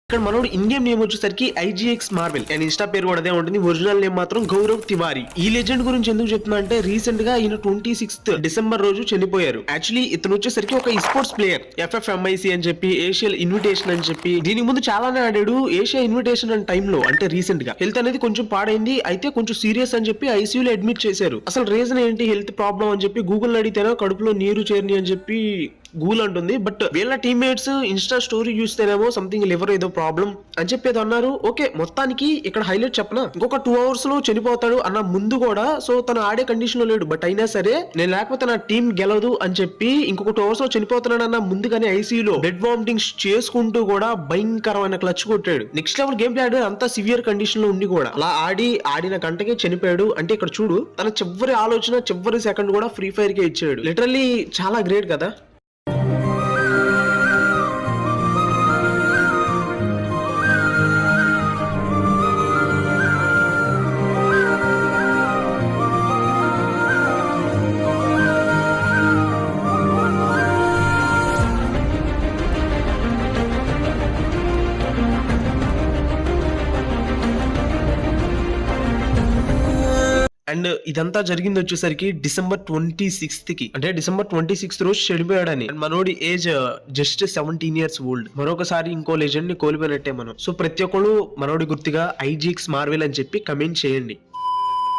ఇక్కడ మనోడు Indian name వచ్చేసరికి ఐజీఎక్స్ మార్వెల్ అండ్ ఇన్స్టా పేరు కూడా అదే ఉంటుంది. ఒరిజినల్ నేమ్ మాత్రం గౌరవ్ తివారీ. ఈ లెజెండ్ గురించి ఎందుకు చెప్తున్నా అంటే రీసెంట్ గా ఈయన 26th డిసెంబర్ రోజు చనిపోయారు. యాక్చువల్లీ ఇతను వచ్చేసరికి ఒక స్పోర్ట్స్ ప్లేయర్, FFMIC అని చెప్పి, ఏషియల్ ఇన్విటేషన్ అని చెప్పి దీనికి ముందు చాలానే ఆడాడు. ఏషియా ఇన్విటేషన్ అనే టైంలో అంటే రీసెంట్ గా హెల్త్ అనేది కొంచెం పాడైంది, అయితే కొంచెం సీరియస్ అని చెప్పి ఐసీయూలో అడ్మిట్ చేశారు. అసలు రీజన్ ఏంటి, హెల్త్ ప్రాబ్లం అని చెప్పి గూగుల్ అడిగితేనే కడుపులో నీరు చేరిని అని చెప్పి గూగుల్ అంటుంది. బట్ వీళ్ళ టీమ్మేట్స్ ఇన్స్టా స్టోరీ చూస్తేనేమో సంథింగ్ లివర్ ఏదో ప్రాబ్లం అని చెప్పేది అన్నారు. ఓకే, మొత్తానికి ఇక్కడ హైలైట్ చెప్పనా, ఇంకొక 2 hours లో చనిపోతాడు అన్న ముందు కూడా సో తను ఆడే కండిషన్ లో లేడు. బట్ అయినా సరే నేను లేకపోతే నా టీం గెలవదు అని చెప్పి ఇంకొక 2 hours లో చనిపోతున్నాడు అన్న ముందుగానే ఐసీయూలో బెడ్ వామిటింగ్స్ చేసుకుంటూ కూడా భయంకరమైన క్లచ్ కొట్టాడు. నెక్స్ట్ లెవెల్ గేమ్ ప్లే ఆడాడు, అంతా సివియర్ కండిషన్ లో ఉండి కూడా అలా ఆడిన గంటకే చనిపోయాడు. అంటే ఇక్కడ చూడు, తన చివరి ఆలోచన చివరి సెకండ్ కూడా ఫ్రీ ఫైర్ కే ఇచ్చాడు. లిటరల్లీ చాలా గ్రేట్ కదా. అండ్ ఇదంతా జరిగింది వచ్చేసరికి డిసెంబర్ 26th కి, అంటే డిసెంబర్ 26th రోజు చనిపోయాడని. మనోడి ఏజ్ జస్ట్ 17 years old. మరొకసారి ఇంకో లెజెండ్ ని కోల్పోయినట్టే మనం. సో ప్రతి ఒక్కరు మనోడి గుర్తుగా ఐజీఎక్స్ మార్వెల్ అని చెప్పి కమెంట్ చేయండి.